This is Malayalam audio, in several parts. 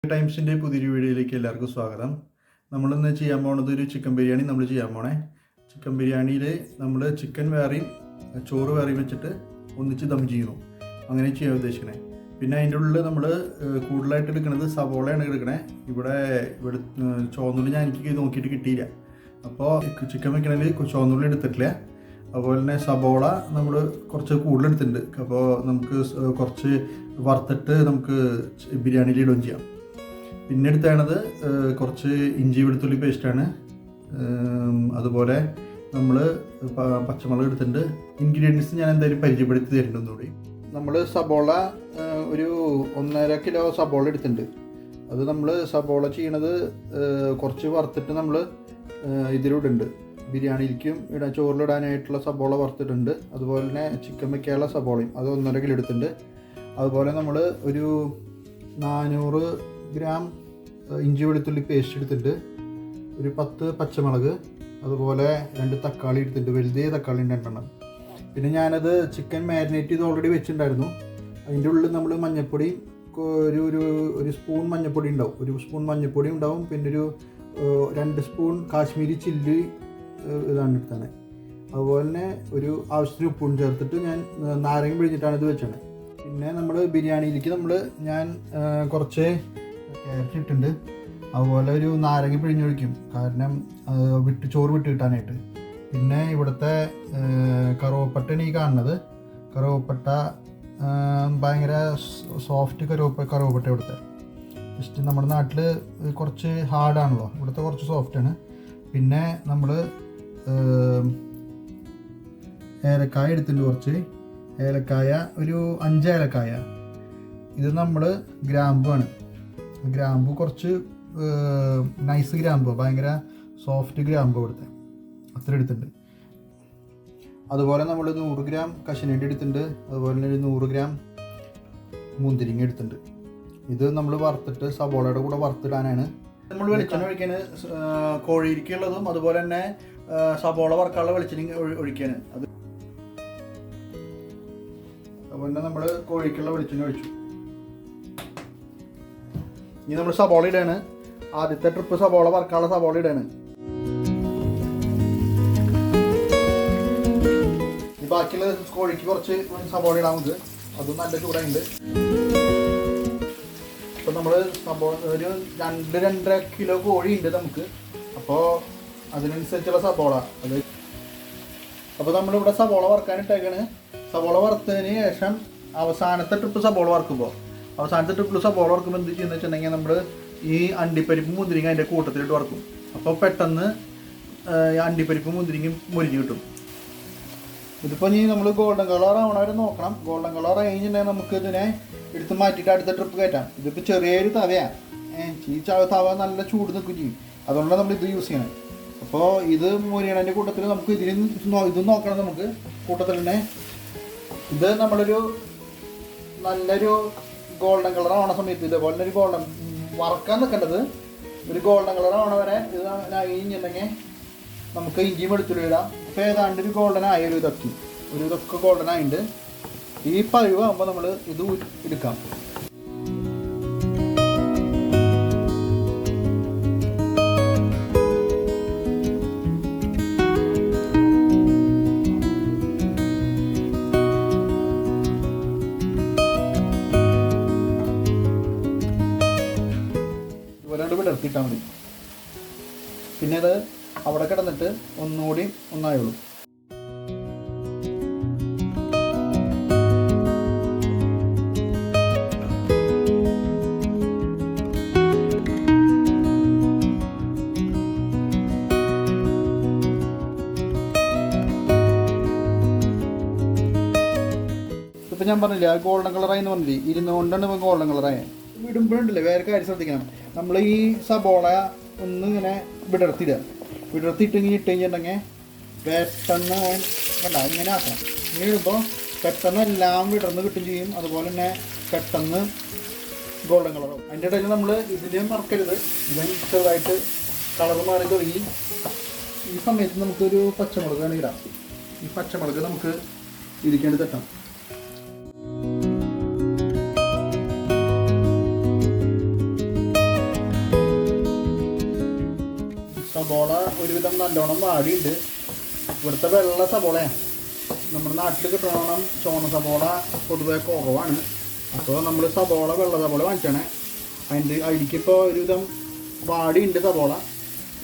ടൈംസിൻ്റെ പുതിയൊരു വീഡിയോയിലേക്ക് എല്ലാവർക്കും സ്വാഗതം. നമ്മളിന്ന് ചെയ്യാൻ പോകുന്നത് ഒരു ചിക്കൻ ബിരിയാണി നമ്മൾ ചെയ്യാൻ പോണേ. ചിക്കൻ ബിരിയാണിയിൽ നമ്മൾ ചിക്കൻ വേറെയും ചോറ് വേറെയും വെച്ചിട്ട് ഒന്നിച്ച് ദം ചെയ്യുന്നു. അങ്ങനെ ചെയ്യാൻ ഉദ്ദേശിക്കണേ. പിന്നെ അതിൻ്റെ ഉള്ളിൽ നമ്മൾ കൂടുതലായിട്ട് എടുക്കുന്നത് സവോളയാണ് എടുക്കണേ. ഇവിടെ ചുവന്നുള്ളി എനിക്ക് നോക്കിയിട്ട് കിട്ടിയില്ല. അപ്പോൾ ചിക്കൻ വെക്കണമെങ്കിൽ ചുവന്നുള്ളി എടുത്തിട്ടില്ല. അതുപോലെ തന്നെ സവോള നമ്മൾ കുറച്ച് കൂടുതലെടുത്തിട്ടുണ്ട്. അപ്പോൾ നമുക്ക് കുറച്ച് വറുത്തിട്ട് നമുക്ക് ബിരിയാണിയിൽ ഇടുകയും ചെയ്യാം. പിന്നെ എടുത്താണത് കുറച്ച് ഇഞ്ചി വെളുത്തുള്ളി പേസ്റ്റാണ്. അതുപോലെ നമ്മൾ പച്ചമുളക് എടുത്തിട്ടുണ്ട്. ഇൻഗ്രീഡിയൻസ് ഞാൻ എന്തായാലും പരിചയപ്പെടുത്തി തരുന്നുണ്ട് ഒന്നുകൂടി. നമ്മൾ സബോള ഒരു 1.5 കിലോ സബോള എടുത്തിട്ടുണ്ട്. അത് നമ്മൾ സബോള ചെയ്യണത് കുറച്ച് വറുത്തിട്ട് നമ്മൾ ഇതിലൂടുണ്ട്. ബിരിയാണിയിലേക്കും ചോറിലിടാനായിട്ടുള്ള സബോള വറുത്തിട്ടുണ്ട്. അതുപോലെ തന്നെ ചിക്കൻ വയ്ക്കാനുള്ള സബോളയും അത് 1.5 കിലോ എടുത്തിട്ടുണ്ട്. അതുപോലെ നമ്മൾ ഒരു 400 ഗ്രാം ഇഞ്ചി വെളുത്തുള്ളി പേസ്റ്റ് എടുത്തിട്ട് ഒരു 10 പച്ചമുളക്, അതുപോലെ 2 തക്കാളി എടുത്തിട്ട്, വലുതേ തക്കാളി 2 പിന്നെ ഞാനത് ചിക്കൻ മാരിനേറ്റ് ചെയ്ത് ഓൾറെഡി വെച്ചിട്ടുണ്ടായിരുന്നു. അതിൻ്റെ ഉള്ളിൽ നമ്മൾ മഞ്ഞൾപ്പൊടി ഒരു സ്പൂൺ മഞ്ഞൾപ്പൊടി ഉണ്ടാവും, 1 സ്പൂൺ മഞ്ഞൾപ്പൊടി ഉണ്ടാവും. പിന്നെ ഒരു 2 സ്പൂൺ കാശ്മീരി ചില്ലി ഇതാണ് എടുത്താണ്. അതുപോലെ തന്നെ ഒരു ആവശ്യത്തിന് ഉപ്പും ചേർത്തിട്ട് ഞാൻ നാരങ്ങ പിഴിഞ്ഞിട്ടാണ് ഇത് വെച്ചത്. പിന്നെ നമ്മൾ ബിരിയാണിയിലേക്ക് ഞാൻ കുറച്ച് ക്യാരറ്റ് ഇട്ടിട്ടുണ്ട്. അതുപോലെ ഒരു നാരങ്ങ പിഴിഞ്ഞൊഴിക്കും, കാരണം ചോറ് വിട്ട് കിട്ടാനായിട്ട്. പിന്നെ ഇവിടുത്തെ കറുവപ്പട്ടയാണ് ഈ കാണുന്നത്. കറുവപ്പട്ട ഭയങ്കര സോഫ്റ്റ് കറുവപ്പട്ട ഇവിടുത്തെ. ജസ്റ്റ് നമ്മുടെ നാട്ടിൽ കുറച്ച് ഹാർഡാണല്ലോ, ഇവിടുത്തെ കുറച്ച് സോഫ്റ്റാണ്. പിന്നെ നമ്മൾ ഏലക്കായ എടുത്തിട്ടുണ്ട്, കുറച്ച് ഏലക്കായ, ഒരു 5 ഏലക്കായ. ഇത് നമ്മൾ ഗ്രാമ്പുമാണ്. ഗ്രാമ്പു കുറച്ച് നൈസ് ഗ്രാമ്പു, ഭയങ്കര സോഫ്റ്റ് ഗ്രാമ്പു ഇവിടുത്തെ, അത്ര എടുത്തിട്ടുണ്ട്. അതുപോലെ നമ്മൾ 100 ഗ്രാം കശുവണ്ടി എടുത്തിട്ടുണ്ട്. അതുപോലെ തന്നെ ഒരു 100 ഗ്രാം മുന്തിരിങ്ങ എടുത്തിട്ടുണ്ട്. ഇത് നമ്മൾ വറുത്തിട്ട് സബോളയുടെ കൂടെ വറുത്തിടാനാണ്. നമ്മൾ വെളിച്ചെണ്ണ ഒഴിക്കാൻ കോഴിക്കുള്ളതും അതുപോലെ തന്നെ സബോള വറുക്കാനുള്ള വെളിച്ചെണ്ണ ഒഴിക്കാൻ. അതുപോലെ തന്നെ നമ്മൾ കോഴിക്കുള്ള വെളിച്ചെണ്ണ ഒഴിച്ചു. ഇനി നമ്മൾ സബോള ഇടാണ്. ആദ്യത്തെ ട്രിപ്പ് സബോള വറുക്കാനുള്ള സബോള ഇടാണ്. ബാക്കിയുള്ള കോഴിക്ക് കുറച്ച് സബോള ഇടാവുന്നത്, അതും നല്ല ചൂടായിട്ടുണ്ട്. അപ്പോൾ നമ്മൾ സബോള ഒരു 2-2.5 കിലോ കോഴി ഉണ്ട് നമുക്ക്. അപ്പോൾ അതിനനുസരിച്ചുള്ള സബോള അത്. അപ്പോൾ നമ്മളിവിടെ സബോള വറുക്കാനിട്ടേക്കാണ്. സബോള വറുത്തതിന് ശേഷം അവസാനത്തെ ട്രിപ്പ് സബോള വറുക്കുമ്പോൾ എന്ത് ചെയ്യുന്നത് വെച്ചിട്ടുണ്ടെങ്കിൽ നമ്മൾ ഈ അണ്ടിപ്പരിപ്പ് മുന്തിരിങ്ങ അതിൻ്റെ കൂട്ടത്തിലിട്ട് വറുക്കും. അപ്പോൾ പെട്ടെന്ന് അണ്ടിപ്പരിപ്പ് മുന്തിരിങ്ങയും മുരിഞ്ഞ് കിട്ടും. ഇതിപ്പോൾ ഇനി നമ്മൾ ഗോൾഡൻ കളർ ആവണവരെ നോക്കണം. ഗോൾഡൻ കളർ കഴിഞ്ഞിട്ടുണ്ടെങ്കിൽ നമുക്ക് ഇതിനെ എടുത്ത് മാറ്റിയിട്ട് അടുത്ത ട്രിപ്പ് കയറ്റാം. ഇതിപ്പോൾ ചെറിയൊരു തവയാണ്, ഈ തവ നല്ല ചൂട് നിൽക്കും ചെയ്യും. അതുകൊണ്ടാണ് നമ്മൾ ഇത് യൂസ് ചെയ്യണം. അപ്പോൾ ഇത് മുരിയണൻ്റെ കൂട്ടത്തിൽ നമുക്ക് ഇത് നോക്കണം. നമുക്ക് കൂട്ടത്തിൽ തന്നെ ഇത് നമ്മളൊരു നല്ലൊരു ഗോൾഡൻ കളർ ആവണ സമയത്ത് ഇതേപോലെ തന്നെ ഒരു ഗോൾഡൻ വറക്കാൻ നിൽക്കേണ്ടത് ഒരു ഗോൾഡൻ കളർ ആവണ വരെ ഇത് കഴിഞ്ഞിട്ടുണ്ടെങ്കിൽ നമുക്ക് ഇഞ്ചിയും വെളുത്തുള്ളി ഇടാം. അപ്പോൾ ഏതാണ്ട് ഒരു ഗോൾഡൻ ആയ ഇതൊക്കെ ഗോൾഡൻ ആയിട്ടുണ്ട്. ഈ പരുവാകുമ്പോൾ നമ്മൾ ഇത് എടുക്കാം. ഇവരോട് വിടർത്തിയിട്ടാൽ മതി. പിന്നെ അത് അവിടെ കിടന്നിട്ട് ഒന്നുകൂടി ഒന്നായുള്ളൂ. ഇപ്പം ഞാൻ പറഞ്ഞില്ലേ ആ ഗോൾഡൻ കളറായി എന്ന് പറഞ്ഞില്ലേ, ഇരുന്നുകൊണ്ടാണ് ഇപ്പോൾ ഗോൾഡൻ കളറായത്. വിടുമ്പോഴുണ്ടല്ലേ വേറെ കാര്യം ശ്രദ്ധിക്കണം. നമ്മൾ ഈ സബോള ഒന്നിങ്ങനെ വിടർത്തിയിട്ടിങ്ങനെ ഇട്ട് കഴിഞ്ഞിട്ടുണ്ടെങ്കിൽ പെട്ടെന്ന് വേണ്ട ഇങ്ങനെ ആക്കണം. ഇങ്ങനെ ഇടുമ്പോൾ പെട്ടെന്ന് എല്ലാം വിടർന്ന് കിട്ടും ചെയ്യും. അതുപോലെ തന്നെ പെട്ടെന്ന് ഗോൾഡൻ കളറാവും. അതിൻ്റെ ഇടയിൽ നമ്മൾ ഇതിൻ്റെ മറക്കരുത്, ഇവൻ ചെറുതായിട്ട് കളർ മാറി തുടങ്ങി. ഈ സമയത്ത് നമുക്കൊരു പച്ചമുളക് വേണമെങ്കിൽ ഇടാം. ഈ പച്ചമുളക് നമുക്ക് ഇരിക്കേണ്ടി തട്ടാം. സബോള ഒരുവിധം നല്ലോണം വാടിയുണ്ട്. ഇവിടുത്തെ വെള്ള സബോളയാണ്. നമ്മുടെ നാട്ടിൽ കിട്ടണം ചുവന്ന സബോള പൊതുവെ കുറവാണ്. അപ്പോൾ നമ്മൾ വെള്ള സബോള വാങ്ങിച്ചാണ്. അതിലേക്കിപ്പോൾ ഒരുവിധം വാടിയുണ്ട് സബോള.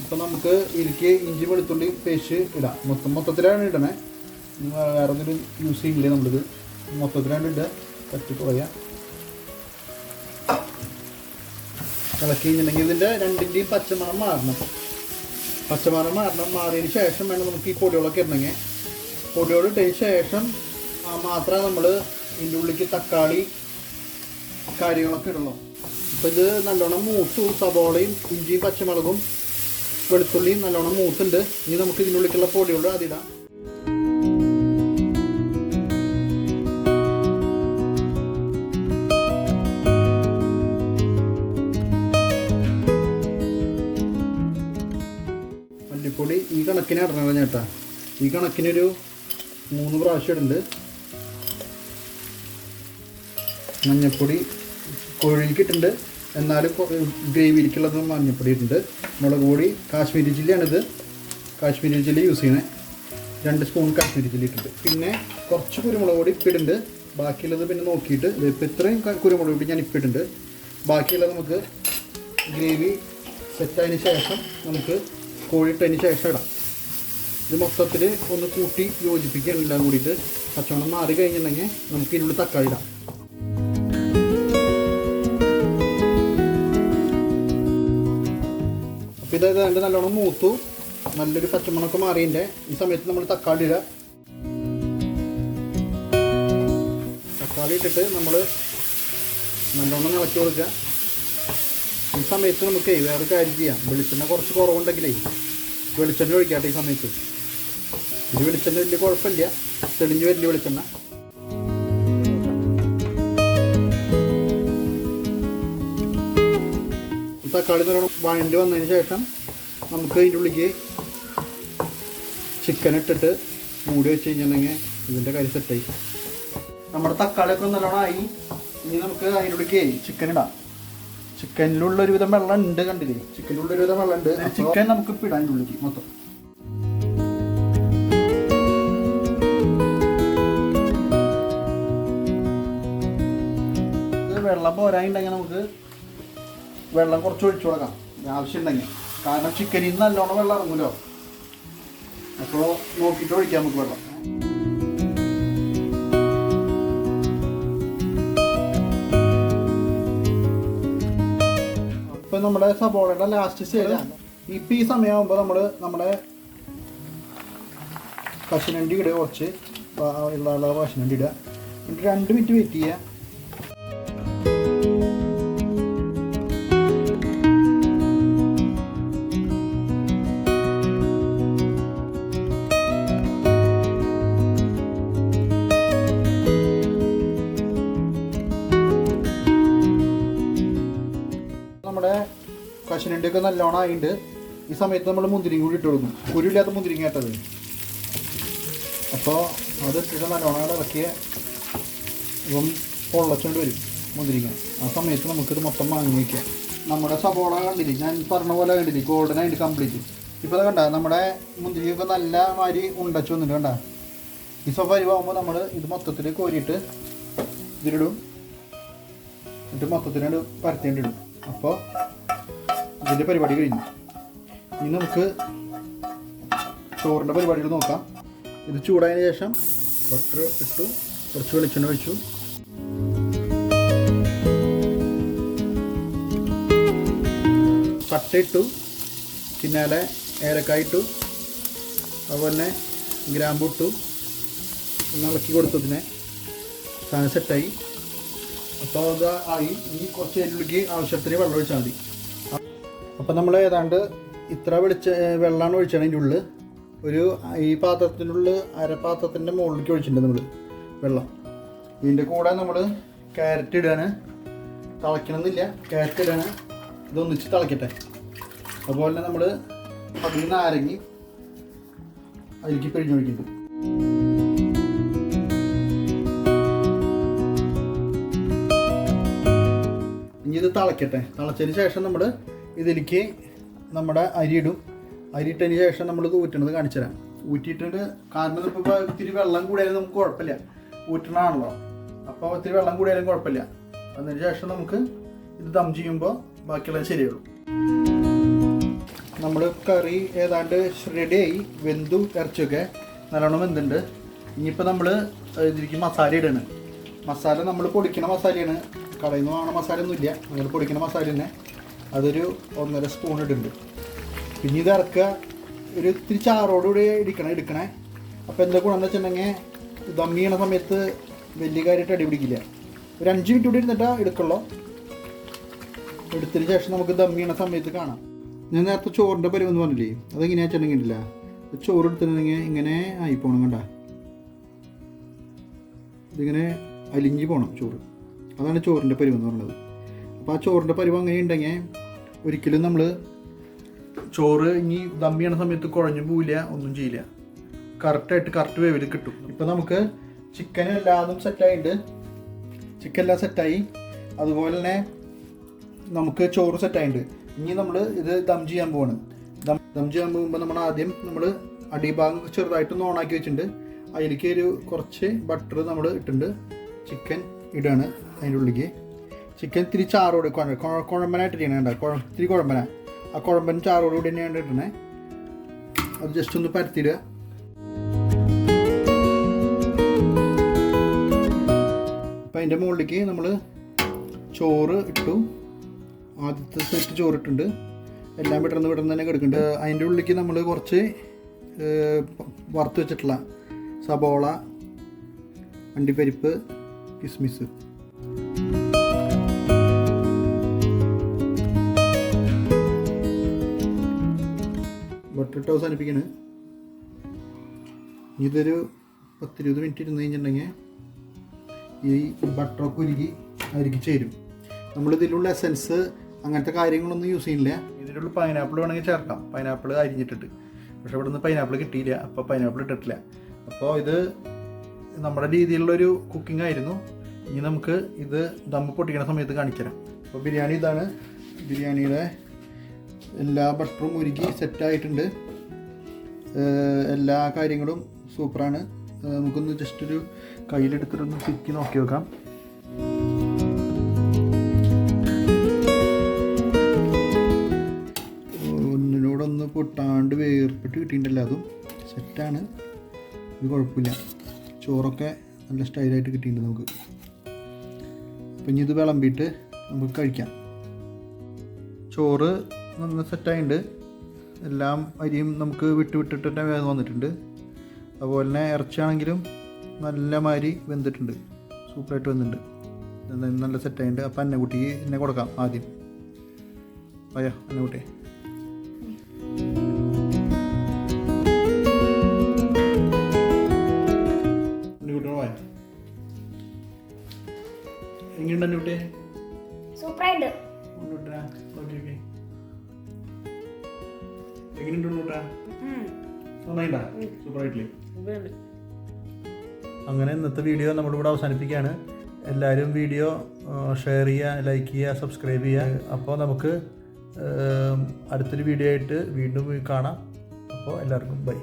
ഇപ്പോൾ നമുക്ക് ഇതിലേക്ക് ഇഞ്ചി വെളുത്തുള്ളി പേസ്റ്റ് ഇടാം. മൊത്തത്തിലാണ് ഇടണേ, വേറെ ഒന്നും യൂസ് ചെയ്യില്ലേ. നമ്മളിത് മൊത്തത്തിലാണ് ഇടുക. കത്തിപ്പോയാൽ ഇളക്കി കഴിഞ്ഞിട്ടുണ്ടെങ്കിൽ ഇതിൻ്റെ രണ്ടിൻ്റെയും പച്ചമണം മാറിയതിന് ശേഷം വേണം നമുക്ക് ഈ പൊടികളൊക്കെ ഇടണമെങ്കിൽ. പൊടികൾ ഇട്ടതിന് ശേഷം മാത്രമേ നമ്മൾ ഇതിൻ്റെ ഉള്ളിലേക്ക് തക്കാളി കാര്യങ്ങളൊക്കെ ഇടുള്ളൂ. അപ്പോൾ ഇത് നല്ലോണം മൂത്തു. സബോളയും ഇഞ്ചിയും പച്ചമുളകും വെളുത്തുള്ളിയും നല്ലോണം മൂത്തുണ്ട്. ഇനി നമുക്ക് ഇതിൻ്റെ ഉള്ളിലേക്കുള്ള പൊടികൾ അതിടാം. മല്ലിപ്പൊടി ഈ കണക്കിന് ഇടണം ചേട്ടാ. ഈ കണക്കിനൊരു 3 പ്രാവശ്യം ഇടുന്നുണ്ട്. മഞ്ഞൾപ്പൊടി കോഴിക്കിട്ടുണ്ട്, എന്നാലും ഗ്രേവിയിലേക്കുള്ളത് മഞ്ഞൾപ്പൊടി ഇട്ടുണ്ട്. മുളക് പൊടി കാശ്മീരി ചില്ലിയാണിത്. കാശ്മീരി ചില്ലി യൂസ് ചെയ്യണേ. 2 സ്പൂൺ കാശ്മീരി ചില്ലി ഇട്ടിട്ടുണ്ട്. പിന്നെ കുറച്ച് കുരുമുളക് പൊടി ഇപ്പിടുന്നുണ്ട്. ബാക്കിയുള്ളത് പിന്നെ നോക്കിയിട്ട് ഇപ്പോൾ ഇത്രയും കുരുമുളക് പൊടി ഞാൻ ഇപ്പിട്ടുണ്ട്. ബാക്കിയുള്ളത് നമുക്ക് ഗ്രേവി സെറ്റായതിന് ശേഷം നമുക്ക് കോഴി ഇട്ടതിന് ശേഷം ഇടാം. ഇത് മൊത്തത്തിൽ ഒന്ന് കൂട്ടി യോജിപ്പിക്കുക എല്ലാം കൂടിയിട്ട്. പച്ചവെള്ളം മാറി കഴിഞ്ഞിട്ടുണ്ടെങ്കിൽ നമുക്ക് ഇതിനുള്ളിൽ തക്കാളി ഇടാം. അപ്പോൾ ഇത് അതിൻ്റെ നല്ലോണം മൂത്തു, നല്ലൊരു പച്ചമണമൊക്കെ മാറിയതിൻ്റെ ഈ സമയത്ത് നമ്മൾ തക്കാളി ഇടുക. തക്കാളി ഇട്ടിട്ട് നമ്മൾ നല്ലോണം ഇളക്കി കൊടുക്കുക. ഈ സമയത്ത് നമുക്ക് വേറെ കാര്യം ചെയ്യാം. വെളിച്ചെണ്ണ കുറച്ച് കുറവുണ്ടെങ്കിലേ വെളിച്ചെണ്ണ ഒഴിക്കാട്ടെ. ഈ സമയത്ത് ഇത് വെളിച്ചെണ്ണ വലിയ കുഴപ്പമില്ല, തെളിഞ്ഞ് വലിയ വെളിച്ചെണ്ണ. തക്കാളി നല്ലോണം വഴണ്ടി വന്നതിന് ശേഷം നമുക്ക് ഇതിൻ്റെ ഉള്ളിലേക്ക് ചിക്കൻ ഇട്ടിട്ട് മൂടി വെച്ച് കഴിഞ്ഞിട്ടുണ്ടെങ്കിൽ ഇതിൻ്റെ കാര്യം സെറ്റായി. നമ്മുടെ തക്കാളിയൊക്കെ നല്ലോണം ആയി. ഇനി നമുക്ക് അതിൻ്റെ ഉള്ളിലേക്ക് ചിക്കൻ ഇടാം. ചിക്കനിലുള്ള ഒരുവിധം വെള്ളം ഉണ്ട്, കണ്ടില്ലേ? ചിക്കനിലുള്ള ഒരുവിധം വെള്ളം ഉണ്ട്. ചിക്കൻ നമുക്ക് ഇപ്പം ഇടാൻ ഉള്ളിലേക്ക് മൊത്തം. വെള്ളം പോരായിട്ടുണ്ടെങ്കിൽ നമുക്ക് വെള്ളം കുറച്ച് ഒഴിച്ചു കൊടുക്കാം ആവശ്യമുണ്ടെങ്കിൽ. കാരണം ചിക്കനിൽ നിന്ന് നല്ലോണം വെള്ളം ഇറങ്ങുമല്ലോ. അപ്പോൾ നോക്കിയിട്ട് ഒഴിക്കാം നമുക്ക് വെള്ളം. ഇപ്പം നമ്മുടെ സബോളയുടെ ലാസ്റ്റ് സ്റ്റേജ്. ഇപ്പം ഈ സമയമാകുമ്പോൾ നമ്മൾ നമ്മുടെ കശുവണ്ടി ഇടുക. കുറച്ച് ഉള്ള കശുവണ്ടി ഇടുക. എന്നിട്ട് 2 മിനിറ്റ് വെയിറ്റ് ചെയ്യുക. നമ്മുടെ കശുവണ്ടിയൊക്കെ നല്ലോണം ആയിട്ടുണ്ട്. ഈ സമയത്ത് നമ്മൾ മുന്തിരിങ്ങ കൂടി ഇട്ട് കൊടുക്കും. കുരുവില്ലാത്ത മുന്തിരിങ്ങ ഇട്ടത്. അപ്പോൾ അത് ഇട്ടിട്ട് നല്ലോണം ഇളക്കിയ ഇപ്പം പൊള്ളച്ചുകൊണ്ട് വരും മുന്തിരിങ്ങ. ആ സമയത്ത് നമുക്കിത് മൊത്തം വാങ്ങി വയ്ക്കാം. നമ്മുടെ സബോള കണ്ടില്ലേ, ഞാൻ പറഞ്ഞ പോലെ കണ്ടില്ലേ, ഗോൾഡൻ ആയിട്ട് കംപ്ലീറ്റ്. ഇപ്പോൾ അത് കണ്ട നമ്മുടെ മുന്തിരിയൊക്കെ നല്ല മാതിരി ഉണ്ടച്ചു വന്നിട്ട് കണ്ട. ഈ പരിവാകുമ്പോൾ നമ്മൾ ഇത് മൊത്തത്തിൽ കോരിയിട്ട് ഇതിലിടും. എന്നിട്ട് മൊത്തത്തിലാണ് പരത്തേണ്ടിടും. അപ്പോൾ ഇതിൻ്റെ പരിപാടി കഴിഞ്ഞു. ഇനി നമുക്ക് ചോറിൻ്റെ പരിപാടികൾ നോക്കാം. ഇത് ചൂടായതിനു ശേഷം ബട്ടർ ഇട്ടു, കുറച്ച് വെളിച്ചെണ്ണ ഒഴിച്ചു, പട്ട ഇട്ടു, പിന്നാലെ ഏലക്കായ ഇട്ടു, അതുപോലെ തന്നെ ഗ്രാമ്പു ഇട്ടു. ഇളക്കി കൊടുത്തതിനെ സാധനം സെറ്റായി. അപ്പോൾ അത് ആയി. ഇനി കുറച്ച് എല്ലുള്ളിക്ക് ആവശ്യത്തിന് വെള്ളം ഒഴിച്ചാൽ മതി. അപ്പോൾ നമ്മൾ ഏതാണ്ട് ഇത്ര വെള്ളമാണ് ഒഴിച്ചത്. അതിൻ്റെ ഉള്ളിൽ ഒരു ഈ പാത്രത്തിനുള്ളിൽ അരപ്പാത്രത്തിൻ്റെ മുകളിലേക്ക് ഒഴിച്ചിട്ടുണ്ട് നമ്മൾ വെള്ളം. ഇതിൻ്റെ കൂടെ നമ്മൾ ക്യാരറ്റ് ഇടാണ്. തിളയ്ക്കണമെന്നില്ല, ക്യാരറ്റ് ഇടാണ്. ഇതൊന്നിച്ച് തിളയ്ക്കട്ടെ. അതുപോലെ തന്നെ നമ്മൾ അതിൽ നിന്ന് നാരങ്ങി അതിലേക്ക് പിഴിഞ്ഞൊഴിക്കുന്നുണ്ട്. ഇനി ഇത് തിളയ്ക്കട്ടെ. തിളച്ചതിന് ശേഷം നമ്മൾ ഇതിലേക്ക് നമ്മുടെ അരി ഇടും. അരിയിട്ടതിന് ശേഷം നമ്മളിത് ഊറ്റണത് കാണിച്ചു തരാം. ഊറ്റിയിട്ടുണ്ട്. കാരണം ഇപ്പോൾ ഇത്തിരി വെള്ളം കൂടിയാലും നമുക്ക് കുഴപ്പമില്ല, ഊറ്റണാണല്ലോ. അപ്പോൾ ഇത്തിരി വെള്ളം കൂടിയാലും കുഴപ്പമില്ല. അതിന് ശേഷം നമുക്ക് ഇത് ദം ചെയ്യുമ്പോൾ ബാക്കിയുള്ളത് ശരിയുള്ളൂ. നമ്മൾ കറി ഏതാണ്ട് റെഡിയായി, വെന്തു. ഇറച്ചിയൊക്കെ നല്ലോണം വെന്തുണ്ട്. ഇനിയിപ്പോൾ നമ്മൾ ഇതിലേക്ക് മസാല ഇടണം. മസാല നമ്മൾ പൊടിക്കണ മസാലയാണ്, കടയിൽ നിന്ന് വാങ്ങണ മസാല ഒന്നുമില്ല, നമ്മൾ പൊടിക്കണ മസാല തന്നെ. അതൊരു 1.5 സ്പൂൺ ഇടുന്നുണ്ട്. പിന്നെ ഇത് ഇറക്കുക, ഒരു ഇത്തിരി ചാറോടുകൂടി എടുക്കണേ. അപ്പോൾ എന്താ ഗുണമെന്ന് വെച്ചിട്ടുണ്ടെങ്കിൽ ദം ചെയ്യണ സമയത്ത് വലിയ കാര്യമായിട്ട് അടി പിടിക്കില്ല. ഒരു 5 മിനിറ്റ് കൂടി ഇരുന്നിട്ടാ എടുക്കുള്ളൂ. എടുത്തതിന് ശേഷം നമുക്ക് ദം ചെയ്യണ സമയത്ത് കാണാം. ഞാൻ നേരത്തെ ചോറിൻ്റെ പരിവെന്ന് പറഞ്ഞില്ലേ, അതെങ്ങനെയാ വെച്ചിട്ടുണ്ടെങ്കിലില്ല, ചോറ് എടുത്തിട്ടുണ്ടെങ്കിൽ ഇങ്ങനെ ആയി പോകണം. കണ്ട, ഇതിങ്ങനെ അലിഞ്ഞ് പോകണം ചോറ്. അതാണ് ചോറിൻ്റെ പരിവെന്ന് പറഞ്ഞത്. അപ്പോൾ ആ ചോറിൻ്റെ പരിവ് അങ്ങനെ ഉണ്ടെങ്കിൽ ഒരിക്കലും നമ്മൾ ചോറ് ഇനി ദം ചെയ്യണ സമയത്ത് കുഴഞ്ഞു പോവില്ല, ഒന്നും ചെയ്യില്ല. കറക്റ്റ് വേവിൽ കിട്ടും. ഇപ്പോൾ നമുക്ക് ചിക്കൻ എല്ലാതും സെറ്റായിട്ടുണ്ട്. ചിക്കൻ എല്ലാം സെറ്റായി. അതുപോലെ തന്നെ നമുക്ക് ചോറ് സെറ്റായിട്ടുണ്ട്. ഇനി നമ്മൾ ഇത് ദം ചെയ്യാൻ പോവാണ്. ദം ചെയ്യാൻ പോകുമ്പോൾ നമ്മൾ ആദ്യം അടിഭാഗം ചെറുതായിട്ടൊന്ന് ഓണാക്കി വെച്ചിട്ടുണ്ട്. അതിലേക്ക് കുറച്ച് ബട്ടർ നമ്മൾ ഇട്ടിട്ടുണ്ട്. ചിക്കൻ ഇടാണ് അതിൻ്റെ ഉള്ളിലേക്ക്. ചിക്കൻ ഇത്തിരി ചാറോട് കുഴമ്പനായിട്ട് ചെയ്യണം. ഇത്തിരി കുഴമ്പന, ആ കുഴമ്പൻ ചാറോട് കൂടി തന്നെയാണ് ഇടണേ. അത് ജസ്റ്റ് ഒന്ന് പരത്തിയിടുക. അപ്പം അതിൻ്റെ മുകളിലേക്ക് നമ്മൾ ചോറ് ഇട്ടു. ആദ്യത്തെ സെറ്റ് ചോറിട്ടുണ്ട്. എല്ലാം വിടർന്ന് തന്നെ കിടക്കുന്നുണ്ട്. അതിൻ്റെ ഉള്ളിലേക്ക് നമ്മൾ കുറച്ച് വറുത്ത് വെച്ചിട്ടുള്ള സബോള, അണ്ടിപ്പരിപ്പ്, കിസ്മിസ്, ബട്ടറിട്ട് അവസാനിപ്പിക്കണ്. ഇതൊരു 10-20 മിനിറ്റ് ഇരുന്ന് കഴിഞ്ഞിട്ടുണ്ടെങ്കിൽ ഈ ബട്ടറൊക്കെ ഉരുകി അരിക്ക് ചേരും. നമ്മളിതിലുള്ള എസൻസ് അങ്ങനത്തെ കാര്യങ്ങളൊന്നും യൂസ് ചെയ്യുന്നില്ല. ഇതിലുള്ള പൈനാപ്പിൾ വേണമെങ്കിൽ ചേർക്കാം, പൈനാപ്പിൾ അരിഞ്ഞിട്ടിട്ട്. പക്ഷേ ഇവിടെ നിന്ന് പൈനാപ്പിൾ കിട്ടിയില്ല, അപ്പോൾ പൈനാപ്പിൾ ഇട്ടിട്ടില്ല. അപ്പോൾ ഇത് നമ്മുടെ രീതിയിലുള്ളൊരു കുക്കിംഗ് ആയിരുന്നു. ഇനി നമുക്ക് ഇത് ദം പൊട്ടിക്കുന്ന സമയത്ത് കാണിച്ചു തരാം. അപ്പോൾ ബിരിയാണി ഇതാണ്. ബിരിയാണിയുടെ എല്ലാ ബട്ടറും ഉരുക്കി സെറ്റായിട്ടുണ്ട്. എല്ലാ കാര്യങ്ങളും സൂപ്പറാണ്. നമുക്കൊന്ന് ജസ്റ്റ് ഒരു കയ്യിലെടുത്തിട്ടൊന്ന് തിക്കി നോക്കി നോക്കാം. ഒന്നിനോടൊന്ന് പൊട്ടാണ്ട് വേർപ്പിട്ട് കിട്ടിയിട്ടുണ്ടല്ലോ, അതും സെറ്റാണ്. ഇത് കുഴപ്പമില്ല. ചോറൊക്കെ നല്ല സ്റ്റൈലായിട്ട് കിട്ടിയിട്ടുണ്ട് നമുക്ക്. അപ്പം ഇനി ഇത് വിളമ്പിയിട്ട് നമുക്ക് കഴിക്കാം. ചോറ് നന്ന സെറ്റായിട്ടുണ്ട്. എല്ലാം അരിയും നമുക്ക് വിട്ടിട്ട് വേഗം വന്നിട്ടുണ്ട്. അതുപോലെ തന്നെ ഇറച്ചിയാണെങ്കിലും നല്ല മാതിരി വെന്തിട്ടുണ്ട്, സൂപ്പറായിട്ട് വെന്തിട്ടുണ്ട്, നല്ല സെറ്റായിട്ടുണ്ട്. അപ്പം അന്നക്കുട്ടിക്ക് എന്നെ കൊടുക്കാം ആദ്യം. അയ്യോ അന്നക്കുട്ടി, എങ്ങനെയുണ്ട് അന്നക്കുട്ടി? സൂപ്പറായിട്ട്. അങ്ങനെ ഇന്നത്തെ വീഡിയോ നമ്മളിവിടെ അവസാനിപ്പിക്കുകയാണ്. എല്ലാവരും വീഡിയോ ഷെയർ ചെയ്യുക, ലൈക്ക് ചെയ്യുക, സബ്സ്ക്രൈബ് ചെയ്യുക. അപ്പോൾ നമുക്ക് അടുത്തൊരു വീഡിയോ ആയിട്ട് വീണ്ടും കാണാം. അപ്പോൾ എല്ലാവർക്കും ബൈ.